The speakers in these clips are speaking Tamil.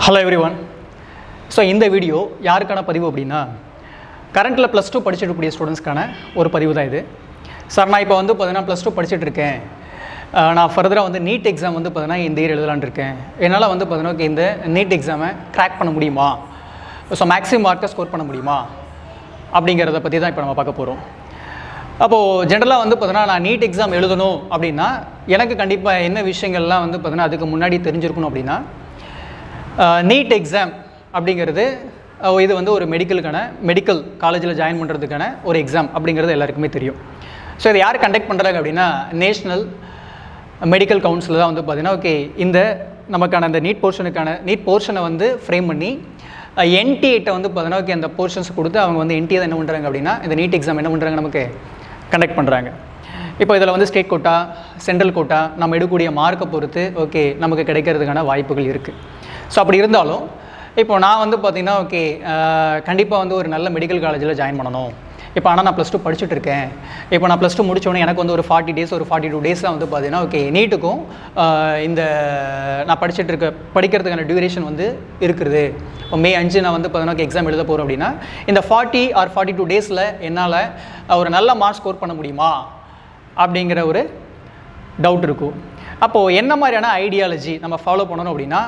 Hello everyone. ஸோ இந்த வீடியோ யாருக்கான பதிவு அப்படின்னா, கரண்ட்டில் +2 படிச்சுட்டு இருக்கக்கூடிய ஸ்டூடெண்ட்ஸ்க்கான ஒரு பதிவு தான் இது. சார், நான் இப்போ வந்து பார்த்தீங்கன்னா +2 படிச்சுட்டு இருக்கேன். நான் ஃபர்தராக வந்து நீட் எக்ஸாம் வந்து பார்த்தீங்கன்னா இந்த இயர் எழுதலான்னு இருக்கேன். என்னால் வந்து பார்த்தீங்கன்னா இந்த நீட் எக்ஸாமை கிராக் பண்ண முடியுமா, ஸோ மேக்ஸிமம் மார்க்கை ஸ்கோர் பண்ண முடியுமா அப்படிங்கிறத பற்றி தான் இப்போ நம்ம பார்க்க போகிறோம். அப்போது ஜென்ரலாக வந்து பார்த்தீங்கன்னா நான் நீட் எக்ஸாம் எழுதணும் அப்படின்னா எனக்கு கண்டிப்பாக என்ன விஷயங்கள்லாம் வந்து பார்த்தீங்கன்னா அதுக்கு முன்னாடி தெரிஞ்சிருக்கணும் அப்படின்னா, நீட் எக்ஸாம் அப்படிங்கிறது இது வந்து ஒரு மெடிக்கல் காலேஜில் ஜாயின் பண்ணுறதுக்கான ஒரு எக்ஸாம் அப்படிங்கிறது எல்லாருக்குமே தெரியும். ஸோ இதை யார் கண்டக்ட் பண்ணுறாங்க அப்படின்னா, நேஷ்னல் மெடிக்கல் கவுன்சில் தான் வந்து பார்த்தீங்கன்னா இந்த நமக்கான அந்த நீட் போர்ஷனை வந்து ஃப்ரேம் பண்ணி NTA வந்து பார்த்தீங்கன்னா அந்த போர்ஷன்ஸ் கொடுத்து அவங்க வந்து NTA தான் என்ன பண்ணுறாங்க அப்படின்னா இந்த நீட் எக்ஸாம் என்ன பண்ணுறாங்க, நமக்கு கண்டக்ட் பண்ணுறாங்க. இப்போ இதில் வந்து ஸ்டேட் கோட்டா, சென்ட்ரல் கோட்டா, நம்ம எடுக்கக்கூடிய மார்க்கை பொறுத்து நமக்கு கிடைக்கிறதுக்கான வாய்ப்புகள் இருக்குது. ஸோ அப்படி இருந்தாலும் இப்போ நான் வந்து பார்த்திங்கன்னா கண்டிப்பாக வந்து ஒரு நல்ல மெடிக்கல் காலேஜில் ஜாயின் பண்ணணும். இப்போ ஆனால் நான் +2 படிச்சுட்டு இருக்கேன். இப்போ நான் +2 முடித்தோடனே எனக்கு வந்து ஒரு 40 days ஒரு 42 days தான் வந்து பார்த்தீங்கன்னா நீட்டுக்கும் இந்த நான் படிக்கிறதுக்கான டியூரேஷன் வந்து இருக்குது. இப்போ May 5 நான் வந்து பார்த்தீங்கன்னா எக்ஸாம் எழுத போகிறோம் அப்படின்னா இந்த 40 or 42 days என்னால் ஒரு நல்ல மார்க் ஸ்கோர் பண்ண முடியுமா அப்படிங்கிற ஒரு டவுட் இருக்கும். அப்போது என்ன மாதிரியான ஐடியாலஜி நம்ம ஃபாலோ பண்ணணும் அப்படின்னா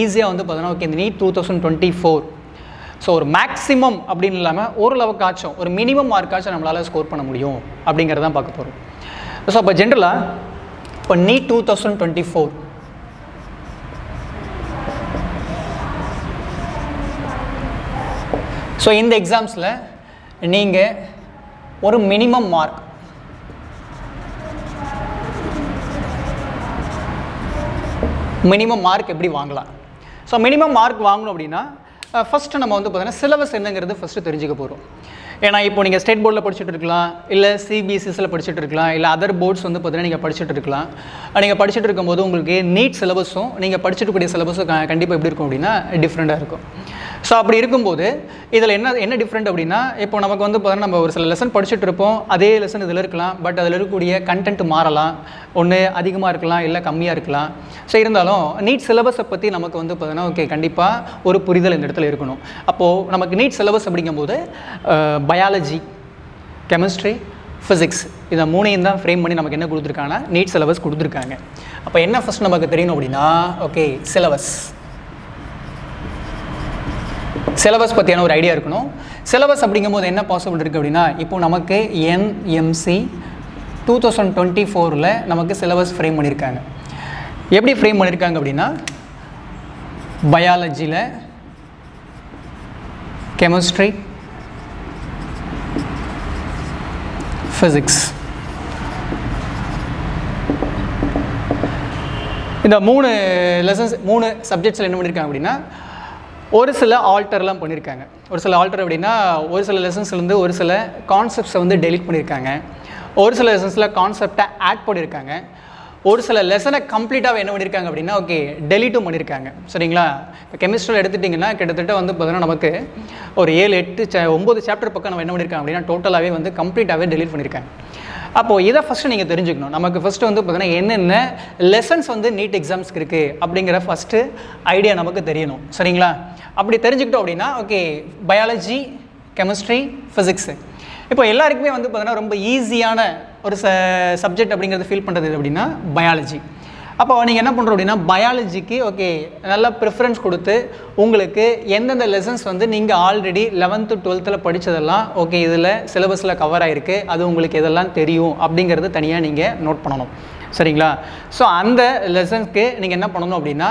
ஈஸியாக வந்து பார்த்தீங்கன்னா இந்த நீட் 2024 ஸோ ஒரு மேக்ஸிமம் அப்படின்னு இல்லாமல் ஓரளவுக்காச்சும் ஒரு மினிமம் மார்க்காச்சும் நம்மளால் ஸ்கோர் பண்ண முடியும் அப்படிங்கிறதான் பார்க்க போகிறோம். ஸோ அப்போ ஜென்ரலாக இப்போ நீட் 2024 ஸோ இந்த எக்ஸாம்ஸில் நீங்கள் ஒரு மினிமம் மார்க் எப்படி வாங்கலாம்? ஸோ மினிமம் மார்க் வாங்கணும் அப்படின்னா ஃபஸ்ட்டு நம்ம வந்து பார்த்தீங்கன்னா சிலபஸ் என்னங்கிறது ஃபஸ்ட்டு தெரிஞ்சுக்க போகிறோம். ஏன்னா இப்போ நீங்கள் ஸ்டேட் போர்டில் படிச்சுட்டு இருக்கலாம், இல்லை CBSEஸில் படிச்சுட்டு இருக்கலாம், இல்லை அதர் போர்ட்ஸ் வந்து பார்த்தீங்கன்னா நீங்கள் படிச்சுட்டு இருக்கலாம். நீங்கள் படிச்சுட்டு இருக்கும்போது உங்களுக்கு நீட் சிலபஸும் நீங்கள் படிச்சுட்டு இருக்கக்கூடிய சிலபஸும் கண்டிப்பாக எப்படி இருக்கும் அப்படின்னா டிஃப்ரெண்ட்டாக இருக்கும். ஸோ அப்படி இருக்கும்போது இதில் என்ன டிஃப்ரெண்ட் அப்படின்னா, இப்போ நமக்கு வந்து பார்த்தீங்கன்னா நம்ம ஒரு சில லெசன் படிச்சுட்டு இருப்போம், அதே லெசன் இதில் இருக்கலாம், பட் அதில் இருக்கக்கூடிய கண்டென்ட் மாறலாம், ஒன்று அதிகமாக இருக்கலாம், இல்லை கம்மியாக இருக்கலாம். ஸோ இருந்தாலும் நீட் சிலபஸை பற்றி நமக்கு வந்து பார்த்தீங்கன்னா கண்டிப்பாக ஒரு புரிதல் இந்த இடத்துல இருக்கணும். அப்போது நமக்கு நீட் சிலபஸ் அப்படிங்கும்போது பயாலஜி, கெமிஸ்ட்ரி, ஃபிசிக்ஸ் இதை மூணையும் தான் ஃப்ரேம் பண்ணி நமக்கு என்ன கொடுத்துருக்காங்கன்னா நீட் சிலபஸ் கொடுத்துருக்காங்க. அப்போ என்ன ஃபஸ்ட் நமக்கு தெரியணும் அப்படின்னா சிலபஸ் பற்றியான ஒரு ஐடியா இருக்கணும். சிலபஸ் அப்படிங்கும்போது என்ன பாசிபிள் இருக்குது அப்படின்னா, இப்போ நமக்கு NMC 2024 நமக்கு சிலபஸ் ஃப்ரேம் பண்ணியிருக்காங்க. எப்படி ஃப்ரேம் பண்ணியிருக்காங்க அப்படின்னா, பயாலஜியில், கெமிஸ்ட்ரி, ஃபிசிக்ஸ் இந்த 3 சப்ஜெக்ட்ஸில் என்ன பண்ணியிருக்காங்க அப்படின்னா ஒரு சில ஆல்டர்லாம் பண்ணியிருக்காங்க. ஒரு சில ஆல்டர் அப்படின்னா ஒரு சில லெசன்ஸ்லேருந்து ஒரு சில கான்செப்ட்ஸை வந்து டெலிட் பண்ணியிருக்காங்க, ஒரு சில லெசன்ஸில் கான்செப்டை ஆட் பண்ணியிருக்காங்க, ஒரு சில லெசனை கம்ப்ளீட்டாக என்ன பண்ணியிருக்காங்க அப்படின்னா டெலிட்டும் பண்ணியிருக்காங்க. சரிங்களா? இப்போ கெமிஸ்ட்ரியில் எடுத்துட்டிங்கன்னா கிட்டத்தட்ட வந்து பார்த்தீங்கன்னா நமக்கு ஒரு 7, 8, 9 சாப்டர் பக்கம் நம்ம என்ன பண்ணியிருக்காங்க அப்படின்னா டோட்டலாகவே வந்து கம்ப்ளீட்டாகவே டெலிட் பண்ணியிருக்காங்க. அப்போது இதை ஃபஸ்ட்டு நீங்கள் தெரிஞ்சுக்கணும். நமக்கு ஃபஸ்ட்டு வந்து பார்த்தீங்கன்னா என்னென்ன லெசன்ஸ் வந்து நீட் எக்ஸாம்ஸ்க்கு இருக்குது அப்படிங்கிற ஃபஸ்ட்டு ஐடியா நமக்கு தெரியணும். சரிங்களா? அப்படி தெரிஞ்சுக்கிட்டோம் அப்படின்னா பயாலஜி, கெமிஸ்ட்ரி, ஃபிசிக்ஸு இப்போ எல்லாருக்குமே வந்து பார்த்தீங்கன்னா ரொம்ப ஈஸியான ஒரு சப்ஜெக்ட் அப்படிங்கிறது ஃபீல் பண்ணுறது அப்படின்னா பயாலஜி. அப்போ நீங்கள் என்ன பண்ணுறோம் அப்படின்னா பயாலஜிக்கு நல்லா ப்ரிஃபரன்ஸ் கொடுத்து உங்களுக்கு எந்தெந்த லெசன்ஸ் வந்து நீங்கள் ஆல்ரெடி 11th 12th படித்ததெல்லாம் இதில் சிலபஸில் கவர் ஆகிருக்கு, அது உங்களுக்கு எதெல்லாம் தெரியும் அப்படிங்கிறது தனியாக நீங்கள் நோட் பண்ணணும். சரிங்களா? ஸோ அந்த லெசன்ஸ்க்கு நீங்கள் என்ன பண்ணணும் அப்படின்னா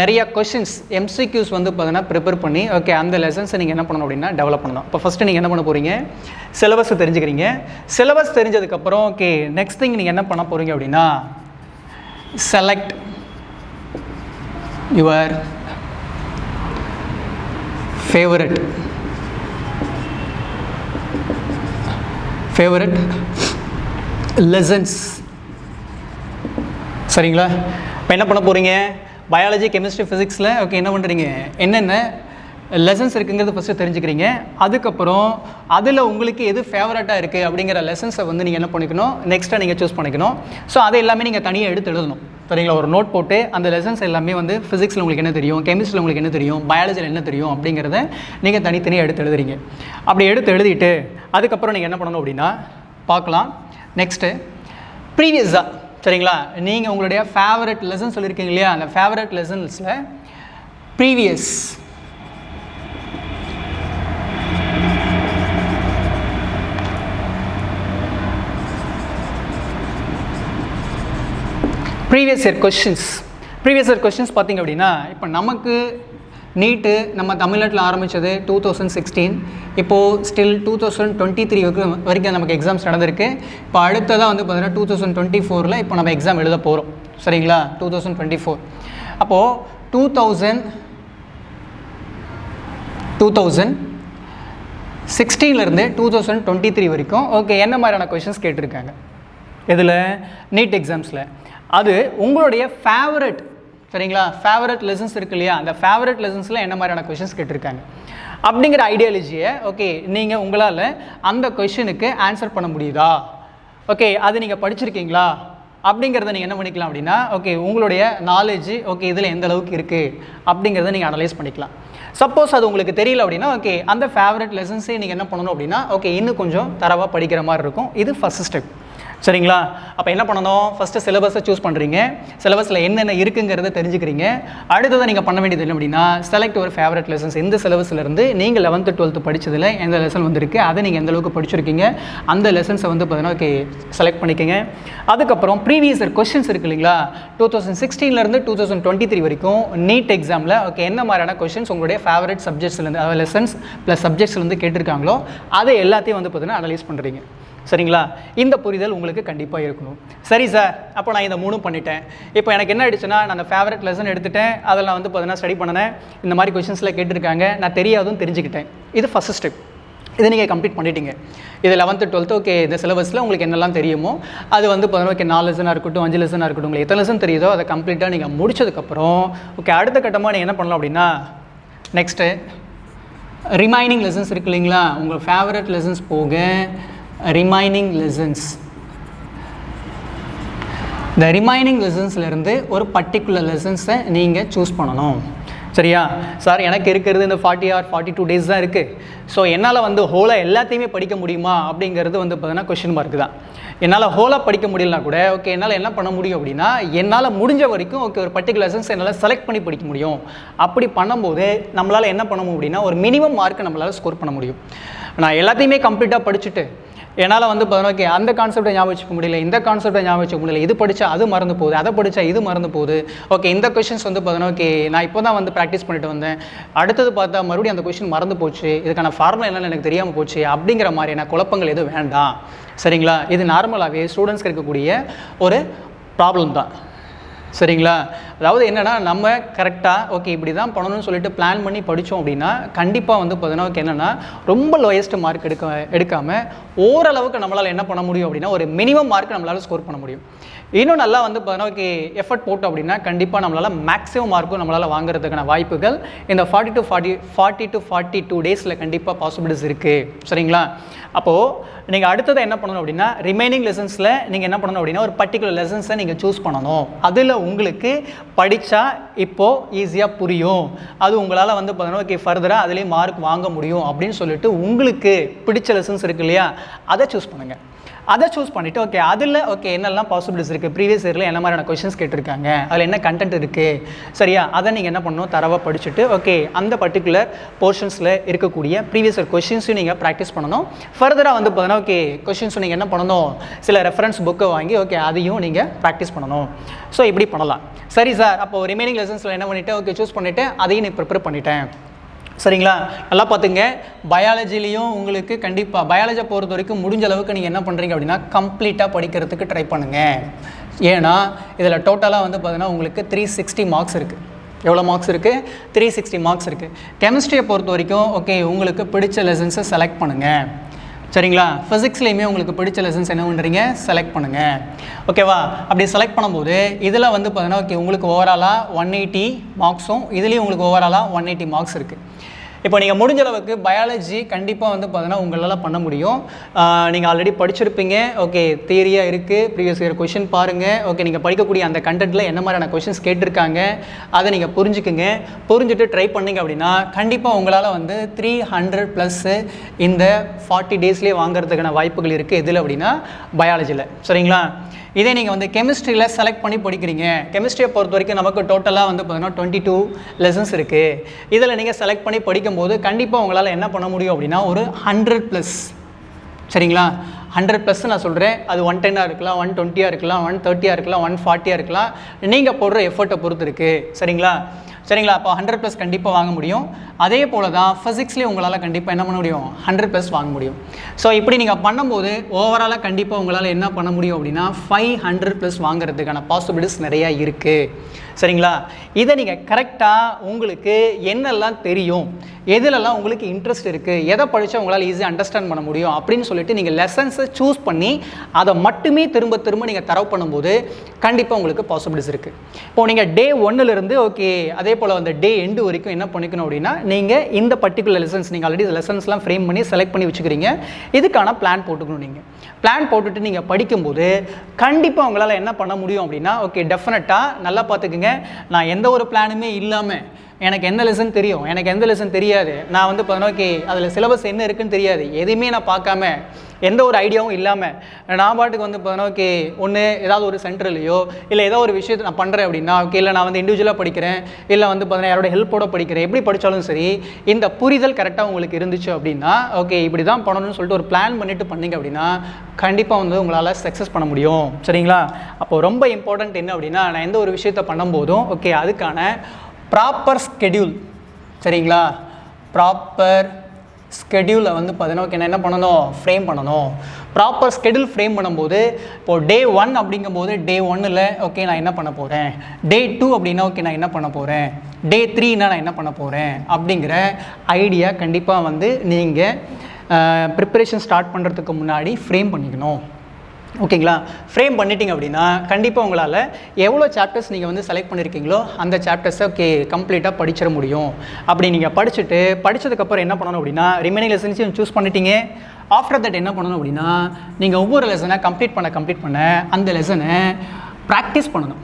நிறைய கொஷின்ஸ் MCQs வந்து பார்த்தீங்கன்னா ப்ரிப்பேர் பண்ணி அந்த லெசன்ஸை நீங்கள் என்ன பண்ணணும் அப்படின்னா டெவலப் பண்ணணும். இப்போ ஃபஸ்ட்டு நீங்கள் என்ன பண்ண போகிறீங்க, சிலபஸை தெரிஞ்சுக்கிறீங்க. சிலபஸ் தெரிஞ்சதுக்கப்புறம் நெக்ஸ்ட் திங் நீங்கள் என்ன பண்ண போகிறீங்க அப்படின்னா select your favorite lessons. சரிங்களா? இப்போ என்ன பண்ண போகிறீங்க, பயாலஜி, கெமிஸ்ட்ரி, ஃபிசிக்ஸில் என்ன பண்ணுறீங்க, என்னென்ன லெசன்ஸ் இருக்குங்கிறது ஃபஸ்ட்டு தெரிஞ்சுக்கிறீங்க. அதுக்கப்புறம் அதில் உங்களுக்கு எது ஃபேவரட்டாக இருக்குது அப்படிங்கிற லெசன்ஸை வந்து நீங்கள் என்ன பண்ணிக்கணும், நெக்ஸ்ட்டாக நீங்கள் சூஸ் பண்ணிக்கணும். ஸோ அதை எல்லாமே நீங்கள் தனியாக எடுத்து எழுதணும். சரிங்களா? ஒரு நோட் போட்டு அந்த லெசன்ஸ் எல்லாமே வந்து ஃபிசிக்ஸில் உங்களுக்கு என்ன தெரியும், கெமிஸ்ட்ரியில் உங்களுக்கு என்ன தெரியும், பயாலஜியில் என்ன தெரியும் அப்படிங்கிறத நீங்கள் தனித்தனியாக எடுத்து எழுதுறீங்க. அப்படி எடுத்து எழுதிட்டு அதுக்கப்புறம் நீங்கள் என்ன பண்ணணும் அப்படின்னா பார்க்கலாம். நெக்ஸ்ட்டு ப்ரீவியஸாக, சரிங்களா, நீங்கள் உங்களுடைய ஃபேவரட் லெசன் சொல்லியிருக்கீங்க இல்லையா, அந்த ஃபேவரட் லெசன்ஸில் ப்ரீவியஸ் ப்ரீவியஸ் இயர் கொஷின்ஸ் பார்த்திங்க அப்படின்னா, இப்போ நமக்கு நீட்டு நம்ம தமிழ்நாட்டில் ஆரம்பித்தது 2016, இப்போது ஸ்டில் 2023 வரைக்கும் நமக்கு எக்ஸாம்ஸ் நடந்திருக்கு. இப்போ அடுத்ததாக வந்து பார்த்தீங்கன்னா 2024 இப்போ நம்ம எக்ஸாம் எழுத போகிறோம், சரிங்களா? 2024 அப்போது 2016 2023 வரைக்கும் ஓகே என்ன மாதிரியான கொஷின்ஸ் கேட்டிருக்காங்க இதில் நீட் எக்ஸாம்ஸில், அது உங்களுடைய ஃபேவரட், சரிங்களா, ஃபேவரட் லெசன்ஸ் இருக்கு இல்லையா, அந்த ஃபேவரட் லெசன்ஸில் என்ன மாதிரியான கொஷின்ஸ் கேட்டிருக்காங்க அப்படிங்கிற ஐடியாலஜியை ஓகே நீங்கள் உங்களால் அந்த கொஷினுக்கு ஆன்சர் பண்ண முடியுதா, ஓகே அது நீங்கள் படிச்சிருக்கீங்களா அப்படிங்கிறத நீங்கள் என்ன பண்ணிக்கலாம் அப்படின்னா ஓகே உங்களுடைய நாலேஜ் ஓகே இதில் எந்த அளவுக்கு இருக்குது அப்படிங்கிறத நீங்கள் அனலைஸ் பண்ணிக்கலாம். சப்போஸ் அது உங்களுக்கு தெரியல அப்படின்னா ஓகே அந்த ஃபேவரட் லெசன்ஸே நீங்கள் என்ன பண்ணணும் அப்படின்னா ஓகே இன்னும் கொஞ்சம் தரவாக படிக்கிற மாதிரி இருக்கும். இது ஃபஸ்ட் ஸ்டெப், சரிங்களா? அப்போ என்ன பண்ணணும், ஃபஸ்ட்டு சிலபஸை சூஸ் பண்ணுறீங்க, சிலபஸில் என்னென்ன இருக்குங்கிறத தெரிஞ்சுக்கிறீங்க. அடுத்ததை நீங்கள் பண்ண வேண்டியது என்ன அப்படின்னா செலக்ட் ஒரு ஃபேவரட் லெசன்ஸ். இந்த சிலபஸ்லேருந்து நீங்கள் 11th 12th படித்ததில் எந்த லெசன் வந்துருக்கு, அதை நீங்கள் எந்த அளவுக்கு படிச்சிருக்கீங்க, அந்த லெசன்ஸை வந்து பார்த்தீங்கன்னா ஓகே செலக்ட் பண்ணிக்கோங்க. அதுக்கப்புறம் ப்ரீவியஸ் இயர் கொஷின்ஸ் இருக்குது இல்லைங்களா, 2016 2023 வரைக்கும் நீட் எக்ஸாமில் ஓகே என்ன மாதிரியான கொஷின்ஸ் உங்களுடைய ஃபேவரட் சப்ஜெக்ட்ஸ்லேருந்து, அதாவது லெசன்ஸ் ப்ளஸ் சப்ஜெக்ட்ஸ்லேருந்து கேட்டிருக்காங்களோ அதை எல்லாத்தையும் வந்து பார்த்தீங்கன்னா அனலைஸ் பண்ணுறீங்க, சரிங்களா? இந்த புரிதல் உங்களுக்கு கண்டிப்பாக இருக்கணும். சரி சார், அப்போ நான் இதை 3 பண்ணிட்டேன். இப்போ எனக்கு என்ன ஆயிடுச்சுன்னா நான் அந்த ஃபேவரட் லெசன் எடுத்துட்டேன், அதில் நான் வந்து பார்த்தீங்கன்னா ஸ்டடி பண்ணினேன், இந்த மாதிரி கொஷின்ஸில் கேட்டிருக்காங்க, நான் தெரியாதுன்னு தெரிஞ்சுக்கிட்டேன். இது ஃபஸ்ட் ஸ்டெப். இதை நீங்கள் கம்ப்ளீட் பண்ணிட்டீங்க. இது 11th 12th ஓகே இந்த சிலபஸில் உங்களுக்கு என்னெல்லாம் தெரியுமோ அது வந்து பார்த்தீங்கன்னா ஓகே 4 லெசனாக இருக்கட்டும் 5 லெசனாக இருக்கட்டும், உங்களுக்கு எத்தனை லெசன் தெரியுதோ அதை கம்ப்ளீட்டாக நீங்கள் முடிச்சதுக்கப்புறம் ஓகே அடுத்த கட்டமாக நீங்கள் என்ன பண்ணலாம் அப்படின்னா நெக்ஸ்ட்டு ரிமைனிங் லெசன்ஸ் இருக்கு இல்லைங்களா, உங்கள் ஃபேவரட் லெசன்ஸ் போக ரிமைனிங் லெசன்ஸ், இந்த ரிமைனிங் லெசன்ஸ்லேருந்து ஒரு பர்டிகுலர் லெசன்ஸை நீங்கள் சூஸ் பண்ணணும், சரியா? சார் எனக்கு இருக்கிறது இந்த 40 or 42 days தான் இருக்குது, ஸோ என்னால் வந்து ஹோலாக எல்லாத்தையுமே படிக்க முடியுமா அப்படிங்கிறது வந்து பார்த்தீங்கன்னா கொஷின் மார்க் தான். என்னால் ஹோலாக படிக்க முடியலனா கூட ஓகே என்னால் என்ன பண்ண முடியும் அப்படின்னா என்னால் முடிஞ்ச வரைக்கும் ஓகே ஒரு பர்டிகுலர் லெசன்ஸ் என்னால் செலக்ட் பண்ணி படிக்க முடியும். அப்படி பண்ணும்போது நம்மளால் என்ன பண்ண முடியும் அப்படின்னா ஒரு மினிமம் மார்க் நம்மளால் ஸ்கோர் பண்ண முடியும். நான் எல்லாத்தையுமே கம்ப்ளீட்டாக படிச்சுட்டு என்னால் வந்து பார்த்தீங்கன்னா ஓகே அந்த கான்செப்டை ஞாபகம் வச்சுக்க முடியல, இந்த கான்செப்டை ஞாபகம் வச்சுக்க முடியல, இது படித்தா அது மறந்து போகுது, அதை படித்தா இது மறந்து போகுது, ஓகே இந்த கொஷின்ஸ் வந்து பார்த்தீங்கன்னா ஓகே நான் இப்போ தான் வந்து ப்ராக்டிஸ் பண்ணிட்டு வந்தேன், அடுத்தது பார்த்தா மறுபடியும் அந்த கொஷின் மறந்து போச்சு, இதுக்கான ஃபார்முலா என்னன்னு எனக்கு தெரியாமல் போச்சு அப்படிங்கிற மாதிரியான குழப்பங்கள் எதுவும் வேண்டாம், சரிங்களா? இது நார்மலாகவே ஸ்டூடெண்ட்ஸ்க்கு இருக்கக்கூடிய ஒரு ப்ராப்ளம் தான், சரிங்களா? அதாவது என்னென்னா நம்ம கரெக்டாக ஓகே இப்படி தான் பண்ணணும்னு சொல்லிட்டு பிளான் பண்ணி படித்தோம் அப்படின்னா கண்டிப்பாக வந்து பார்த்தீங்கன்னா ஓகே என்னென்னா ரொம்ப லோயஸ்ட் மார்க் எடுக்காமல் ஓரளவுக்கு நம்மளால் என்ன பண்ண முடியும் அப்படின்னா ஒரு மினிமம் மார்க் நம்மளால் ஸ்கோர் பண்ண முடியும். இன்னும் நல்லா வந்து பார்த்தீங்கன்னா ஓகே எஃபர்ட் போட்டோம் அப்படின்னா கண்டிப்பாக நம்மளால் மேக்ஸிமம் மார்க்கும் நம்மளால் வாங்குறதுக்கான வாய்ப்புகள் இந்த 40 to 42 டேஸில் கண்டிப்பாக பாசிபிலிட்டிஸ் இருக்குது, சரிங்களா? அப்போது நீங்கள் அடுத்ததை என்ன பண்ணணும் அப்படின்னா ரிமைனிங் லெசன்ஸில் நீங்கள் என்ன பண்ணணும் அப்படின்னா ஒரு பர்டிகுலர் லெசன்ஸை நீங்கள் சூஸ் பண்ணணும். அதில் உங்களுக்கு படித்தா இப்போது ஈஸியாக புரியும், அது உங்களால் வந்து பார்த்தீங்கன்னா ஓகே ஃபர்தராக அதிலே மார்க் வாங்க முடியும் அப்படின்னு சொல்லிட்டு உங்களுக்கு பிடிச்ச லெசன்ஸ் இருக்கு இல்லையா, அதை சூஸ் பண்ணுங்கள். அதை சூஸ் பண்ணிவிட்டு ஓகே அதில் ஓகே என்னெல்லாம் பாசிபிலிட்டிஸ் இருக்குது, ப்ரீவியஸ் இயரில் என்ன மாதிரியான கொஷின்ஸ் கேட்டிருக்காங்க, அதில் என்ன கண்டென்ட் இருக்குது, சரியா? அதை நீங்கள் என்ன பண்ணணும் தரவாக படிச்சுட்டு ஓகே அந்த பர்டிகுலர் போர்ஷன்ஸில் இருக்கக்கூடிய ப்ரீவியஸ் இயர் கொஷின்ஸையும் நீங்கள் ப்ராக்டிஸ் பண்ணணும். ஃபர்தராக வந்து பார்த்தீங்கன்னா ஓகே கொஷின்ஸும் நீங்கள் என்ன பண்ணணும் சில ரெஃபரன்ஸ் புக்கை வாங்கி ஓகே அதையும் நீங்கள் ப்ராக்டிஸ் பண்ணணும். ஸோ இப்படி பண்ணலாம். சரி சார், அப்போது ரிமைனிங் லெசன்ஸில் என்ன பண்ணிவிட்டு ஓகே சூஸ் பண்ணிவிட்டு அதையும் நீ ப்ரிப்பேர் பண்ணிட்டேன், சரிங்களா? நல்லா பார்த்துங்க, பயாலஜிலையும் உங்களுக்கு கண்டிப்பாக பயாலஜியை பொறுத்த வரைக்கும் முடிஞ்ச அளவுக்கு நீங்கள் என்ன பண்ணுறீங்க அப்படின்னா கம்ப்ளீட்டாக படிக்கிறதுக்கு ட்ரை பண்ணுங்கள். ஏன்னா இதில் டோட்டலாக வந்து பார்த்தீங்கன்னா உங்களுக்கு 360 மார்க்ஸ் இருக்குது. எவ்வளோ மார்க்ஸ் இருக்குது? 360 மார்க்ஸ் இருக்குது. கெமிஸ்ட்ரியை பொறுத்த வரைக்கும் ஓகே உங்களுக்கு பிடிச்ச லெசன்ஸை செலக்ட் பண்ணுங்கள், சரிங்களா? ஃபிசிக்ஸ்லேயுமே உங்களுக்கு பிடிச்ச லெசன்ஸ் என்ன பண்ணுறீங்க செலக்ட் பண்ணுங்கள், ஓகேவா? அப்படி செலக்ட் பண்ணும்போது இதில் வந்து பார்த்தீங்கன்னா ஓகே உங்களுக்கு ஓவராலாக 180 மார்க்ஸும் இதுலேயும் உங்களுக்கு ஓவராலாக 180 மார்க்ஸ் இருக்குது. இப்போ நீங்கள் முடிஞ்ச அளவுக்கு பயாலஜி கண்டிப்பாக வந்து பார்த்தீங்கன்னா உங்களால் பண்ண முடியும். நீங்கள் ஆல்ரெடி படிச்சிருப்பீங்க. ஓகே, தியரியாக இருக்குது, ப்ரீவியஸ் இயர் கொஷின் பாருங்கள். ஓகே, நீங்கள் படிக்கக்கூடிய அந்த கண்டென்ட்டில் என்ன மாதிரியான கொஷின்ஸ் கேட்டிருக்காங்க அதை நீங்கள் புரிஞ்சுக்குங்க. புரிஞ்சுட்டு ட்ரை பண்ணிங்க அப்படின்னா கண்டிப்பாக உங்களால் வந்து 300+ இந்த 40 டேஸ்லேயே வாங்குறதுக்கான வாய்ப்புகள் இருக்குது. எதில் அப்படின்னா பயாலஜியில். சரிங்களா? இதே நீங்கள் வந்து கெமிஸ்ட்ரியில் செலக்ட் பண்ணி படிக்கிறீங்க. கெமிஸ்ட்ரியை பொறுத்த வரைக்கும் நமக்கு டோட்டலாக வந்து பார்த்தீங்கன்னா 22 லெசன்ஸ் இருக்குது. இதில் நீங்கள் செலக்ட் பண்ணி படிக்கும்போது கண்டிப்பாக உங்களால் என்ன பண்ண முடியும் அப்படின்னா ஒரு 100+. சரிங்களா? 100+ நான் சொல்கிறேன். அது 110 இருக்கலாம், 120 இருக்கலாம், 130 இருக்கலாம், 140 இருக்கலாம். நீங்கள் போடுற எஃபர்ட்டை பொறுத்து இருக்குது. சரிங்களா? அப்போ 100+ கண்டிப்பாக வாங்க முடியும். அதே போல் தான் ஃபிசிக்ஸ்லேயும் உங்களால் கண்டிப்பாக என்ன பண்ண முடியும், 100+ வாங்க முடியும். ஸோ இப்படி நீங்கள் பண்ணும்போது ஓவராலாக கண்டிப்பாக உங்களால் என்ன பண்ண முடியும் அப்படின்னா 500+ வாங்குறதுக்கான பாசிபிலிட்டிஸ் நிறையா இருக்குது. சரிங்களா? இதை நீங்கள் கரெக்டாக உங்களுக்கு என்னெல்லாம் தெரியும், எதுலெல்லாம் உங்களுக்கு இன்ட்ரெஸ்ட் இருக்குது, எதை படித்தா உங்களால் ஈஸியாக அண்டர்ஸ்டாண்ட் பண்ண முடியும் அப்படின்னு சொல்லிட்டு நீங்கள் லெசன்ஸை சூஸ் பண்ணி அதை மட்டுமே திரும்ப திரும்ப நீங்கள் தரவு பண்ணும்போது கண்டிப்பாக உங்களுக்கு பாசிபிலிட்டிஸ் இருக்குது. இப்போது நீங்கள் டே 1லேருந்து ஓகே அதே போல் வந்து டே எண்டு வரைக்கும் என்ன பண்ணிக்கணும் அப்படின்னா நீங்கள் இந்த பர்டிகுலர் லெசன்ஸ் நீங்கள் ஆல்ரெடி லெசன்ஸ்லாம் ஃப்ரேம் பண்ணி செலக்ட் பண்ணி வச்சுக்கிறீங்க. இதுக்கான பிளான் போட்டுக்கணும். நீங்கள் பிளான் போட்டுட்டு நீங்கள் படிக்கும்போது கண்டிப்பாக உங்களால் என்ன பண்ண முடியும் அப்படின்னா ஓகே டெஃபினட்டாக நல்லா பார்த்துக்குங்க. நான் எந்த ஒரு பிளானுமே இல்லாமல் எனக்கு எந்த லெசன் தெரியும், எனக்கு எந்த லெசன் தெரியாது, நான் வந்து ஓகே அதில் சிலபஸ் என்ன இருக்குன்னு தெரியாது, எதுவுமே நான் பார்க்காம எந்த ஒரு ஐடியாவும் இல்லாமல் நான் பாட்டுக்கு வந்து ஓகே ஒன்று ஏதாவது ஒரு சென்டர்லையோ இல்லை ஏதோ ஒரு விஷயத்தை நான் பண்ணுறேன் அப்படின்னா ஓகே இல்லை நான் வந்து இண்டிவிஜுவலாக படிக்கிறேன், இல்லை வந்து யாரோட ஹெல்ப்போட படிக்கிறேன், எப்படி படித்தாலும் சரி இந்த புரிதல் கரெக்டாக உங்களுக்கு இருந்துச்சு அப்படின்னா ஓகே இப்படி தான் பண்ணணும்னு சொல்லிட்டு ஒரு பிளான் பண்ணிவிட்டு பண்ணிங்க அப்படின்னா கண்டிப்பாக வந்து உங்களால் சக்ஸஸ் பண்ண முடியும். சரிங்களா? அப்போது ரொம்ப இம்பார்ட்டண்ட் என்ன அப்படின்னா நான் எந்த ஒரு விஷயத்தை பண்ணும்போதும் ஓகே அதுக்கான ப்ராப்பர் ஸ்கெடியூல். சரிங்களா? ப்ராப்பர் ஸ்கெடியூலை வந்து ஓகே நான் என்ன பண்ணணும், ஃப்ரேம் பண்ணணும். ப்ராப்பர் ஸ்கெடியூல் ஃப்ரேம் பண்ணும்போது இப்போது டே 1 அப்படிங்கும்போது டே 1ல் ஓகே நான் என்ன பண்ண போகிறேன், டே 2 அப்படின்னா ஓகே நான் என்ன பண்ண போகிறேன், டே 3னா நான் என்ன பண்ண போகிறேன் அப்படிங்கிற ஐடியா கண்டிப்பாக வந்து நீங்கள் ப்ரிப்பரேஷன் ஸ்டார்ட் பண்ணுறதுக்கு முன்னாடி ஃப்ரேம் பண்ணிக்கணும். ஓகேங்களா? ஃப்ரேம் பண்ணிட்டீங்க அப்படின்னா கண்டிப்பாக உங்களால் எவ்வளோ சாப்டர்ஸ் நீங்கள் வந்து செலக்ட் பண்ணியிருக்கீங்களோ அந்த சாப்டர்ஸை ஓகே கம்ப்ளீட்டாக படிச்சிட முடியும். அப்படி நீங்கள் படித்ததுக்கப்புறம் என்ன பண்ணணும் அப்படின்னா ரிமைனிங் லெசன்ஸையும் சூஸ் பண்ணிட்டீங்க. ஆஃப்டர் தட் என்ன பண்ணணும் அப்படின்னா நீங்கள் ஒவ்வொரு லெசனை கம்ப்ளீட் பண்ண அந்த லெசனை ப்ராக்டிஸ் பண்ணணும்.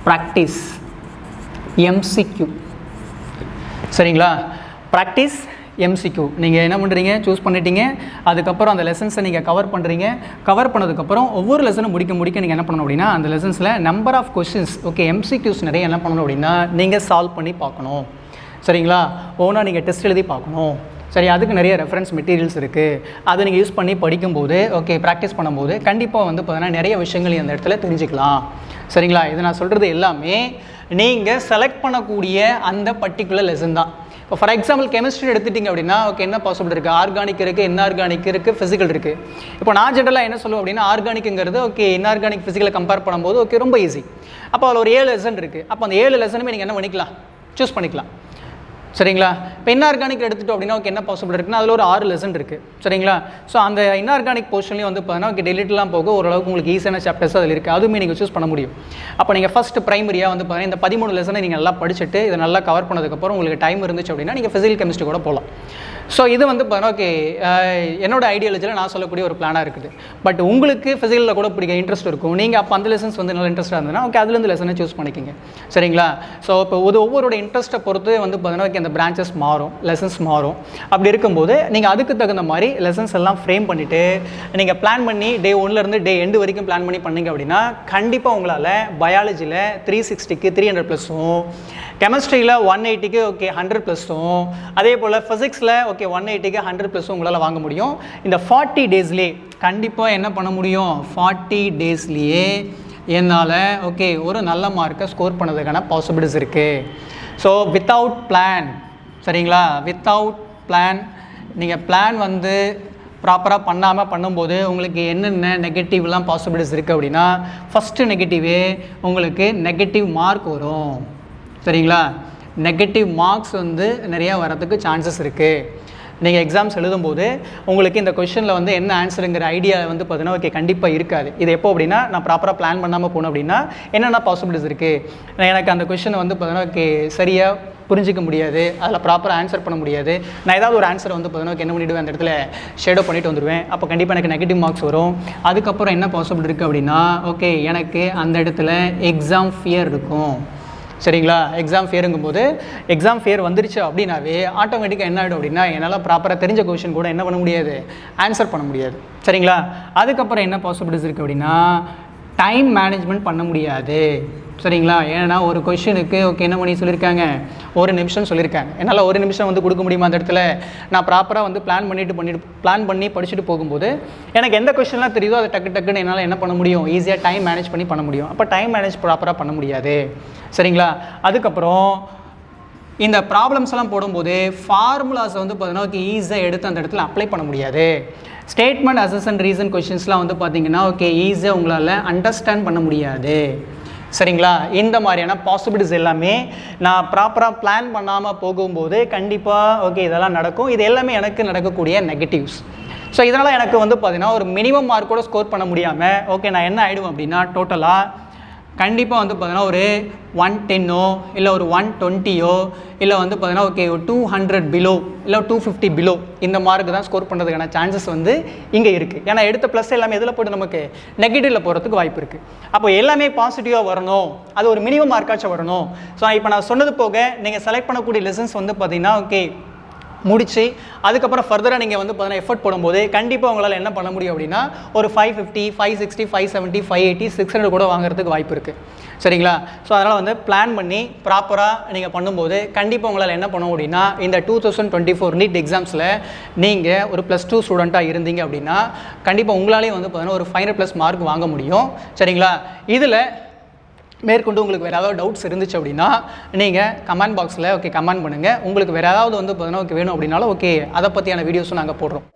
Practice MCQ. சரிங்களா? Practice MCQ. நீங்கள் என்ன பண்ணுறீங்க, சூஸ் பண்ணிட்டீங்க. அதுக்கப்புறம் அந்த லெசன்ஸை நீங்கள் கவர் பண்ணுறீங்க. கவர் பண்ணதுக்கப்புறம் ஒவ்வொரு லெசனும் முடிக்க நீங்கள் என்ன பண்ணணும் அப்படின்னா அந்த லெசன்ஸில் number of questions okay MCQs நிறைய என்ன பண்ணணும் அப்படின்னா நீங்கள் சால்வ் பண்ணி பார்க்கணும். சரிங்களா? ஓனாக நீங்கள் டெஸ்ட் எழுதி பார்க்கணும். சரி, அதுக்கு நிறைய ரெஃபரன்ஸ் மெட்டீரியல்ஸ் இருக்குது. அதை நீங்கள் யூஸ் பண்ணி படிக்கும்போது ஓகே ப்ராக்டிஸ் பண்ணும்போது கண்டிப்பாக வந்து பார்த்தீங்கன்னா நிறைய விஷயங்கள் அந்த இடத்துல தெரிஞ்சுக்கலாம். சரிங்களா? இது நான் சொல்கிறது எல்லாமே நீங்கள் செலக்ட் பண்ணக்கூடிய அந்த பர்டிகுலர் லெசன் தான். இப்போ ஃபார் எக்ஸாம்பிள் கெமிஸ்ட்ரி எடுத்துட்டிங்க அப்படின்னா ஓகே என்ன பாசிபிள் இருக்குது, ஆர்கானிக் இருக்குது, இன்ஆர்கானிக் இருக்குது, ஃபிசிக்கல் இருக்குது. இப்போ நான் ஜென்ரலாக என்ன சொல்லுவேன் அப்படின்னா ஆர்கானிக்குங்கிறது ஓகே இன்ஆர்கானிக் ஃபிசிக்கலை கம்பேர் பண்ணும்போது ஓகே ரொம்ப ஈஸி. அப்போ அதில் ஒரு 7 லெசன் இருக்குது. அப்போ அந்த 7 லெசனுமே நீங்கள் என்ன பண்ணிக்கலாம், சூஸ் பண்ணிக்கலாம். சரிங்களா? இப்போ இன்ஆர்கானிக் எடுத்துட்டோம் அப்படின்னா ஓகே என்ன பாசிபிள் இருக்குன்னா அதில் ஒரு 6 லெசன் இருக்குது. சரிங்களா? ஸோ அந்த இன்ஆர்கானிக் போர்ஷன்லேயும் வந்து பார்த்தீங்கன்னா ஓகே டெலிட்லாம் போக ஓரளவுக்கு உங்களுக்கு ஈஸியான சாப்டர்ஸ் அதில் இருக்குது. அதுவுமே நீங்கள் சூஸ் பண்ண முடியும். அப்போ நீங்கள் ஃபஸ்ட்டு ப்ரைமரியாக வந்து பார்த்தீங்கன்னா இந்த 13 லெசனை நீங்கள் நல்லா படிச்சுட்டு இதை நல்லா கவர் பண்ணதுக்கப்புறம் உங்களுக்கு டைம் இருந்துச்சு அப்படின்னா நீங்கள் ஃபிசிக்கல் கெமிஸ்ட்ரி கூட போகலாம். ஸோ இது வந்து பார்த்தீங்கன்னா ஓகே என்னோட ஐடியாலஜியில் நான் சொல்லக்கூடிய ஒரு பிளானாக இருக்குது. பட் உங்களுக்கு ஃபிசிக்கலில் கூட பிடிக்க இன்ட்ரெஸ்ட் இருக்கும். நீங்கள் அப்போ அந்த லெசன்ஸ் வந்து நல்லா இன்ட்ரெஸ்ட்டாக இருந்ததுன்னா ஓகே அதுலேருந்து லெசனை சூஸ் பண்ணிக்கிங்க. சரிங்களா? ஸோ இப்போ ஒவ்வொருடைய இன்ட்ரெஸ்ட்டை பொறுத்து வந்து பார்த்தீங்கன்னா ஓகே அந்த பிரான்ச்சஸ் மாறும், லெசன்ஸ் மாறும். அப்படி இருக்கும்போது நீங்கள் அதுக்கு தகுந்த மாதிரி லெசன்ஸ் எல்லாம் ஃப்ரேம் பண்ணிவிட்டு நீங்கள் பிளான் பண்ணி டே 1லேருந்து டே எண்டு வரைக்கும் பிளான் பண்ணி பண்ணிங்க அப்படின்னா கண்டிப்பாக உங்களால் பயாலஜியில் 360க்கு 300+ம், கெமிஸ்ட்ரியில் 180க்கு ஓகே 100+ம், அதே போல் ஃபிசிக்ஸில் ஓகே 180க்கு 100+ம் உங்களால் வாங்க முடியும். இந்த 40 டேஸ்லேயே கண்டிப்பாக என்ன பண்ண முடியும், 40 டேஸ்லேயே என்னால் ஓகே ஒரு நல்ல மார்க்கை ஸ்கோர் பண்ணதுக்கான பாசிபிலிட்டிஸ் இருக்குது. ஸோ வித்தவுட் பிளான், சரிங்களா, வித்தவுட் பிளான் நீங்கள் பிளான் வந்து ப்ராப்பராக பண்ணாமல் பண்ணும்போது உங்களுக்கு என்னென்ன நெகட்டிவ்லாம் பாசிபிலிட்டிஸ் இருக்குது அப்படின்னா ஃபஸ்ட்டு நெகட்டிவே உங்களுக்கு நெகட்டிவ் மார்க் வரும். சரிங்களா? நெகட்டிவ் மார்க்ஸ் வந்து நிறையா வரதுக்கு சான்சஸ் இருக்குது. நீங்கள் எக்ஸாம்ஸ் எழுதும்போது உங்களுக்கு இந்த கொஷனில் வந்து என்ன ஆன்சருங்கிற ஐடியா வந்து பார்த்தீங்கன்னா ஓகே கண்டிப்பாக இருக்காது. இது எப்போ அப்படின்னா நான் ப்ராப்பராக பிளான் பண்ணாமல் போனோம் அப்படின்னா என்னென்ன பாசிபிலிட்டிஸ் இருக்குது, எனக்கு அந்த கொஷனை வந்து பார்த்தீங்கன்னா ஓகே சரியாக புரிஞ்சிக்க முடியாது, அதில் ப்ராப்பராக ஆன்சர் பண்ண முடியாது. நான் ஏதாவது ஒரு ஆன்சரை வந்து பார்த்தீங்கன்னா என்ன பண்ணிவிடுவேன், அந்த இடத்துல ஷேடோ பண்ணிட்டு வந்துடுவேன். அப்போ கண்டிப்பாக எனக்கு நெகட்டிவ் மார்க்ஸ் வரும். அதுக்கப்புறம் என்ன பாசிபிள் இருக்குது அப்படின்னா, ஓகே எனக்கு அந்த இடத்துல எக்ஸாம் ஃபியர் இருக்கும். சரிங்களா? எக்ஸாம் ஃபியருங்கும்போது எக்ஸாம் ஃபியர் வந்துருச்சு அப்படின்னாவே ஆட்டோமேட்டிக்காக என்ன ஆகிடும் அப்படின்னா, என்னால் ப்ராப்பராக தெரிஞ்ச கொஷின் கூட என்ன பண்ண முடியாது, ஆன்சர் பண்ண முடியாது. சரிங்களா? அதுக்கப்புறம் என்ன பாசிபிலிட்டிஸ் இருக்குது அப்படின்னா, டைம் மேனேஜ்மெண்ட் பண்ண முடியாது. சரிங்களா? ஏன்னா ஒரு கொஷினுக்கு ஓகே என்ன பண்ணி சொல்லியிருக்காங்க, 1 நிமிஷம் சொல்லியிருக்காங்க. என்னால் 1 நிமிஷம் வந்து கொடுக்க முடியுமா அந்த இடத்துல? நான் ப்ராப்பராக வந்து பிளான் பண்ணி படிச்சுட்டு போகும்போது எனக்கு எந்த கொஷின்லாம் தெரியுதோ அதை டக்குன்னு என்னால் என்ன பண்ண முடியும், ஈஸியாக டைம் மேனேஜ் பண்ண முடியும். அப்போ டைம் மேனேஜ் ப்ராப்பராக பண்ண முடியாது. சரிங்களா? அதுக்கப்புறம் இந்த ப்ராப்ளம்ஸ் எல்லாம் போடும்போது ஃபார்முலாஸை வந்து பார்த்தீங்கன்னா ஈஸியாக எடுத்து அந்த இடத்துல அப்ளை பண்ண முடியாது. ஸ்டேட்மெண்ட், அசஸ் அண்ட் ரீசன் கொஷின்ஸ்லாம் வந்து பார்த்தீங்கன்னா ஓகே ஈஸியாக உங்களால் அண்டர்ஸ்டாண்ட் பண்ண முடியாது. சரிங்களா? இந்த மாதிரியான பாசிபிலிட்டிஸ் எல்லாமே நான் ப்ராப்பராக பிளான் பண்ணாமல் போகும்போது கண்டிப்பாக ஓகே இதெல்லாம் நடக்கும். இது எல்லாமே எனக்கு நடக்கக்கூடிய நெகட்டிவ்ஸ். ஸோ இதனால் எனக்கு வந்து பார்த்தீங்கன்னா ஒரு மினிமம் மார்க் கூட ஸ்கோர் பண்ண முடியாமல் ஓகே நான் என்ன ஆகிடுவேன் அப்படின்னா, டோட்டலாக கண்டிப்பாக வந்து பார்த்தீங்கன்னா ஒரு 110 இல்லை ஒரு 120 இல்லை வந்து பார்த்தீங்கன்னா ஓகே 200 பிலோ இல்லை 250 பிலோ இந்த மார்க்கு தான் ஸ்கோர் பண்ணுறதுக்கான சான்சஸ் வந்து இங்கே இருக்குது. ஏன்னா எடுத்த ப்ளஸ் எல்லாமே எதில் போய்ட்டு நமக்கு நெகட்டிவில் போகிறதுக்கு வாய்ப்பு இருக்குது. அப்போ எல்லாமே பாசிட்டிவாக வரணும், அது ஒரு மினிமம் மார்க்காச்சும் வரணும். ஸோ இப்போ நான் சொன்னது போக நீங்கள் செலக்ட் பண்ணக்கூடிய லெசன்ஸ் வந்து பார்த்தீங்கன்னா ஓகே முடிச்சு அதுக்கப்புறம் ஃபர்தராக நீங்கள் வந்து பார்த்தீங்கன்னா எஃபர்ட் போடும்போது கண்டிப்பாக உங்களால் என்ன பண்ண முடியும் அப்படின்னா ஒரு 550, 560, 570, 580, 600 கூட வாங்குறதுக்கு வாய்ப்பு இருக்குது. சரிங்களா? ஸோ அதனால் வந்து பிளான் பண்ணி ப்ராப்பராக நீங்கள் பண்ணும்போது கண்டிப்பாக உங்களால் என்ன பண்ண அப்படின்னா இந்த 2024 நீட் எக்ஸாம்ஸில் நீங்கள் ஒரு +2 ஸ்டூடெண்ட்டாக இருந்தீங்க அப்படின்னா கண்டிப்பாக உங்களாலேயும் வந்து பார்த்தீங்கன்னா ஒரு 500+ மார்க் வாங்க முடியும். சரிங்களா? இதில் மேற்கொண்டு உங்களுக்கு வேறு ஏதாவது டவுட்ஸ் இருந்துச்சு அப்படின்னா நீங்கள் கமெண்ட் பாக்ஸில் ஓகே கமெண்ட் பண்ணுங்கள். உங்களுக்கு வேறு ஏதாவது வந்து பார்த்தீங்கன்னா ஓகே வேணும் அப்படின்னாலும் ஓகே அதை பற்றியான வீடியோஸும் நாங்கள் போடுறோம்.